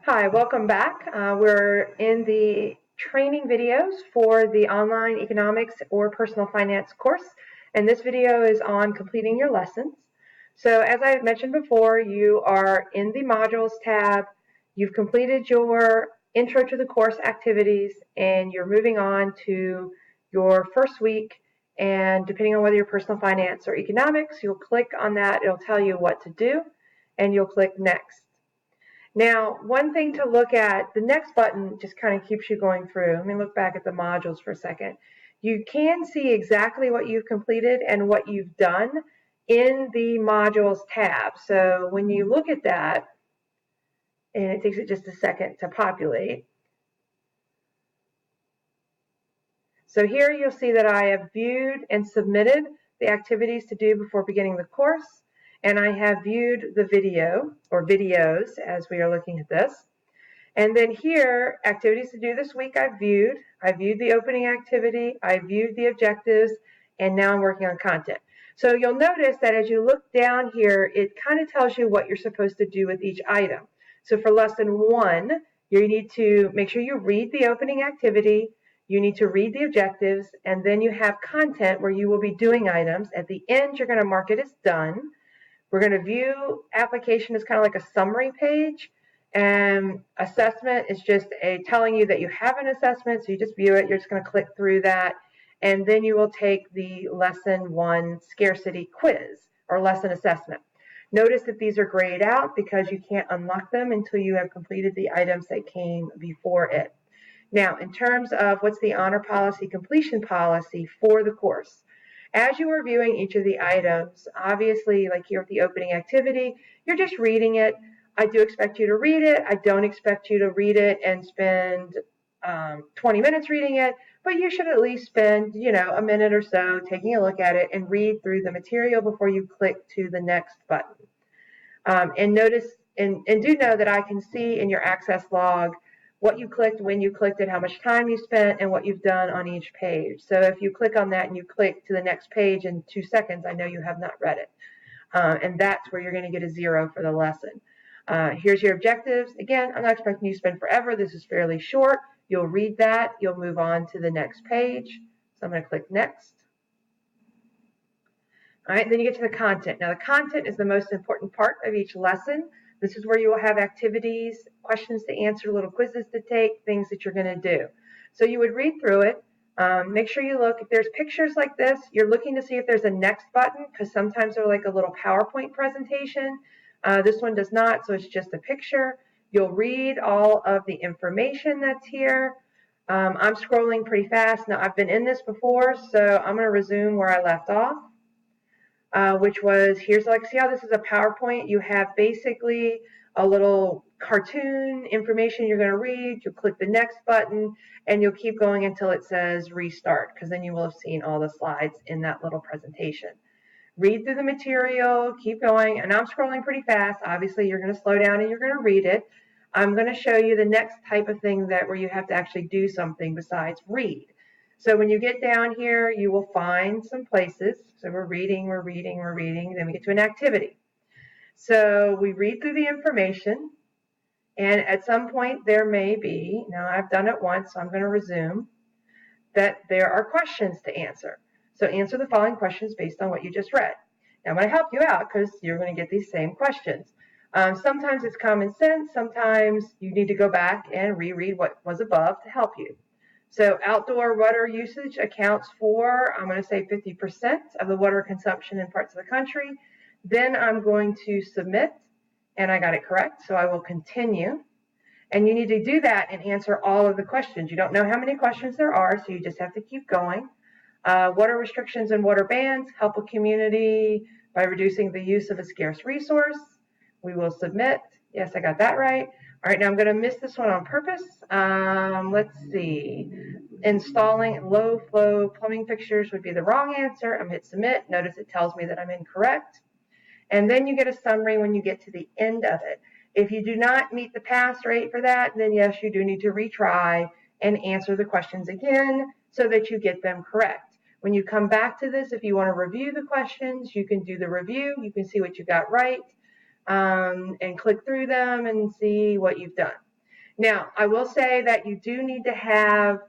Hi, welcome back. We're in the training videos for the online economics or personal finance course, and this video is on completing your lessons. So as I mentioned before, you are in the modules tab, you've completed your intro to the course activities, and you're moving on to your first week, and depending on whether you're personal finance or economics, you'll click on that, it'll tell you what to do, and you'll click next. Now, one thing to look at, the next button just kind of keeps you going through. Let me look back at the modules for a second. You can see exactly what you've completed and what you've done in the modules tab. So when you look at that, and it takes it just a second to populate. So here you'll see that I have viewed and submitted the activities to do before beginning the course. And I have viewed the video, or videos, as we are looking at this. And then here, activities to do this week I've viewed. I viewed the opening activity, I viewed the objectives, and now I'm working on content. So you'll notice that as you look down here, it kind of tells you what you're supposed to do with each item. So for lesson 1, you need to make sure you read the opening activity, you need to read the objectives, and then you have content where you will be doing items. At the end, you're going to mark it as done. We're going to view application as kind of like a summary page, and assessment is just telling you that you have an assessment, so you just view it. You're just going to click through that, and then you will take the lesson 1 scarcity quiz or lesson assessment. Notice that these are grayed out because you can't unlock them until you have completed the items that came before it. Now, in terms of what's the honor policy, completion policy for the course, as you are viewing each of the items, obviously, like here with the opening activity, you're just reading it. I do expect you to read it. I don't expect you to read it and spend 20 minutes reading it, but you should at least spend, a minute or so taking a look at it and read through the material before you click to the next button. And notice, and do know that I can see in your access log what you clicked, when you clicked it, how much time you spent, and what you've done on each page. So if you click on that and you click to the next page in 2 seconds, I know you have not read it. And that's where you're going to get a 0 for the lesson. Here's your objectives. Again, I'm not expecting you to spend forever. This is fairly short. You'll read that. You'll move on to the next page. So I'm going to click next. All right, then you get to the content. Now, the content is the most important part of each lesson. This is where you will have activities, questions to answer, little quizzes to take, things that you're going to do. So you would read through it. Make sure you look. If there's pictures like this, you're looking to see if there's a next button, because sometimes they're like a little PowerPoint presentation. This one does not, so it's just a picture. You'll read all of the information that's here. I'm scrolling pretty fast. Now, I've been in this before, so I'm going to resume where I left off. Which was, here's like, see how this is a PowerPoint? You have basically a little cartoon information you're going to read. You'll click the next button, and you'll keep going until it says restart, because then you will have seen all the slides in that little presentation. Read through the material, keep going, and I'm scrolling pretty fast. Obviously, you're going to slow down and you're going to read it. I'm going to show you the next type of thing where you have to actually do something besides read. So when you get down here, you will find some places. So we're reading, then we get to an activity. So we read through the information, and at some point there may be, now I've done it once, so I'm going to resume, that there are questions to answer. So answer the following questions based on what you just read. Now I'm going to help you out because you're going to get these same questions. Sometimes it's common sense, sometimes you need to go back and reread what was above to help you. So outdoor water usage accounts for, I'm going to say 50% of the water consumption in parts of the country. Then I'm going to submit, and I got it correct, so I will continue. And you need to do that and answer all of the questions. You don't know how many questions there are, so you just have to keep going. Water restrictions and water bans help a community by reducing the use of a scarce resource. We will submit. Yes, I got that right. All right, now I'm going to miss this one on purpose. Let's see. Installing low flow plumbing fixtures would be the wrong answer. I'm going to hit submit. Notice it tells me that I'm incorrect. And then you get a summary when you get to the end of it. If you do not meet the pass rate for that, then yes, you do need to retry and answer the questions again so that you get them correct. When you come back to this, if you want to review the questions, you can do the review. You can see what you got right. And click through them and see what you've done. Now, I will say that you do need to have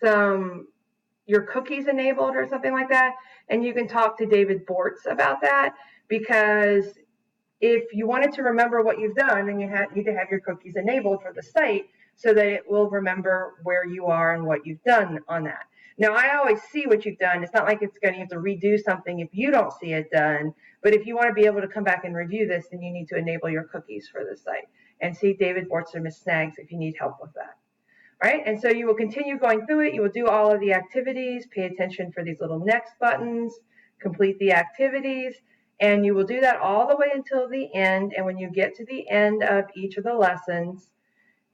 some your cookies enabled or something like that, and you can talk to David Bortz about that, because if you wanted to remember what you've done, then you need to have your cookies enabled for the site so that it will remember where you are and what you've done on that. Now, I always see what you've done. It's not like it's going to have to redo something if you don't see it done, but if you want to be able to come back and review this, then you need to enable your cookies for the site and see David Bortz or Ms. Snaggs if you need help with that. Right? And so you will continue going through it. You will do all of the activities, pay attention for these little next buttons, complete the activities, and you will do that all the way until the end. And when you get to the end of each of the lessons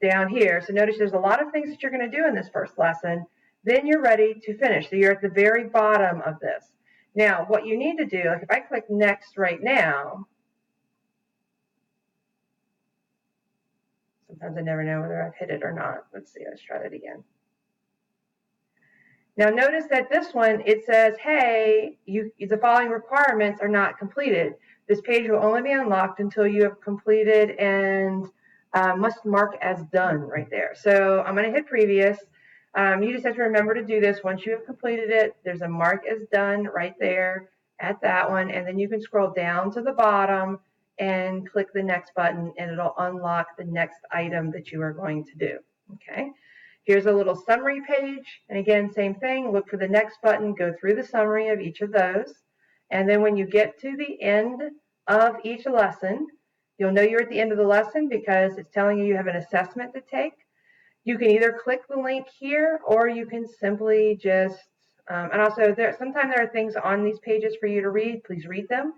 down here, so notice there's a lot of things that you're going to do in this first lesson, then you're ready to finish. So you're at the very bottom of this. Now, what you need to do, like if I click next right now, sometimes I never know whether I've hit it or not. Let's see, let's try that again. Now notice that this one, it says, hey, the following requirements are not completed. This page will only be unlocked until you have completed and must mark as done right there. So I'm going to hit previous. You just have to remember to do this. Once you have completed it, there's a mark as done right there at that one. And then you can scroll down to the bottom and click the next button, and it'll unlock the next item that you are going to do. Okay. Here's a little summary page. And again, same thing, look for the next button, go through the summary of each of those. And then when you get to the end of each lesson, you'll know you're at the end of the lesson because it's telling you have an assessment to take. You can either click the link here, or you can simply just, and also sometimes there are things on these pages for you to read. Please read them.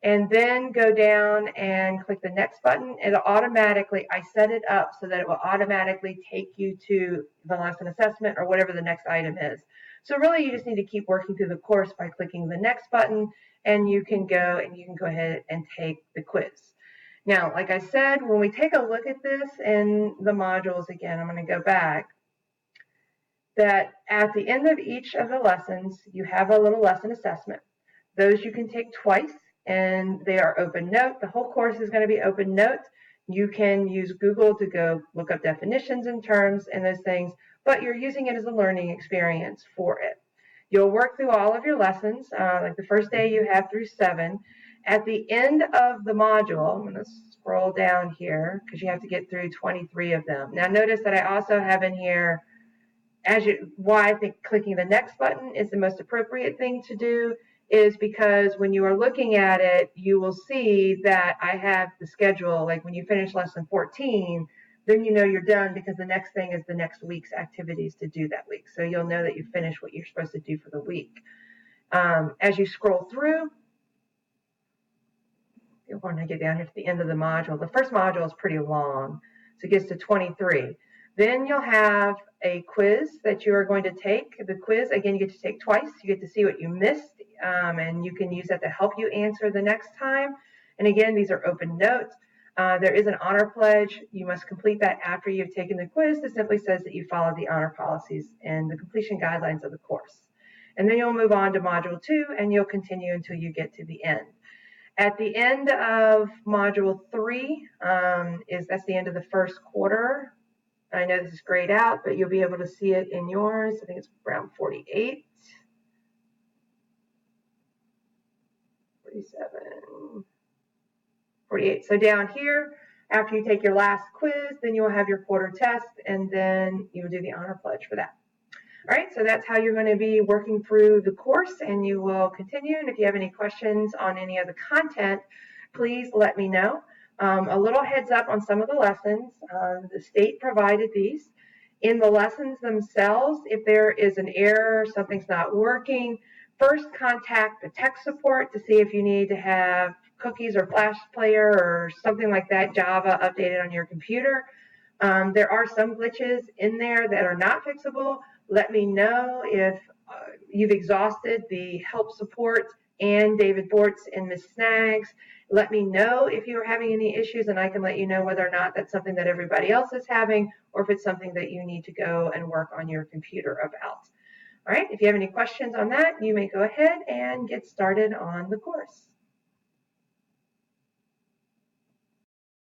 And then go down and click the next button. It'll automatically, I set it up so that it will automatically take you to the lesson assessment or whatever the next item is. So really you just need to keep working through the course by clicking the next button, and you can go ahead and take the quiz. Now, like I said, when we take a look at this in the modules, again, I'm going to go back, that at the end of each of the lessons, you have a little lesson assessment. Those you can take twice, and they are open note. The whole course is going to be open note. You can use Google to go look up definitions and terms and those things, but you're using it as a learning experience for it. You'll work through all of your lessons, like the first day you have through 7. At the end of the module, I'm going to scroll down here because you have to get through 23 of them. Now notice that I also have in here, why I think clicking the next button is the most appropriate thing to do is because when you are looking at it, you will see that I have the schedule. Like when you finish lesson 14, then you know you're done, because the next thing is the next week's activities to do that week. So you'll know that you finished what you're supposed to do for the week. As you scroll through, you're going to get down here to the end of the module. The first module is pretty long, so it gets to 23. Then you'll have a quiz that you are going to take. The quiz, again, you get to take twice. You get to see what you missed, and you can use that to help you answer the next time. And again, these are open notes. There is an honor pledge. You must complete that after you've taken the quiz. That simply says that you followed the honor policies and the completion guidelines of the course. And then you'll move on to Module 2, and you'll continue until you get to the end. At the end of Module 3, that's the end of the first quarter. I know this is grayed out, but you'll be able to see it in yours. I think it's around 48. 47. 48. So down here, after you take your last quiz, then you will have your quarter test, and then you will do the honor pledge for that. All right, so that's how you're going to be working through the course, and you will continue. And if you have any questions on any of the content, please let me know. A little heads up on some of the lessons. The state provided these. In the lessons themselves, if there is an error, something's not working, first contact the tech support to see if you need to have cookies or Flash Player or something like that, Java, updated on your computer. There are some glitches in there that are not fixable. Let me know if you've exhausted the help support and David Bortz and Ms. Snaggs. Let me know if you're having any issues, and I can let you know whether or not that's something that everybody else is having, or if it's something that you need to go and work on your computer about. All right, if you have any questions on that, you may go ahead and get started on the course.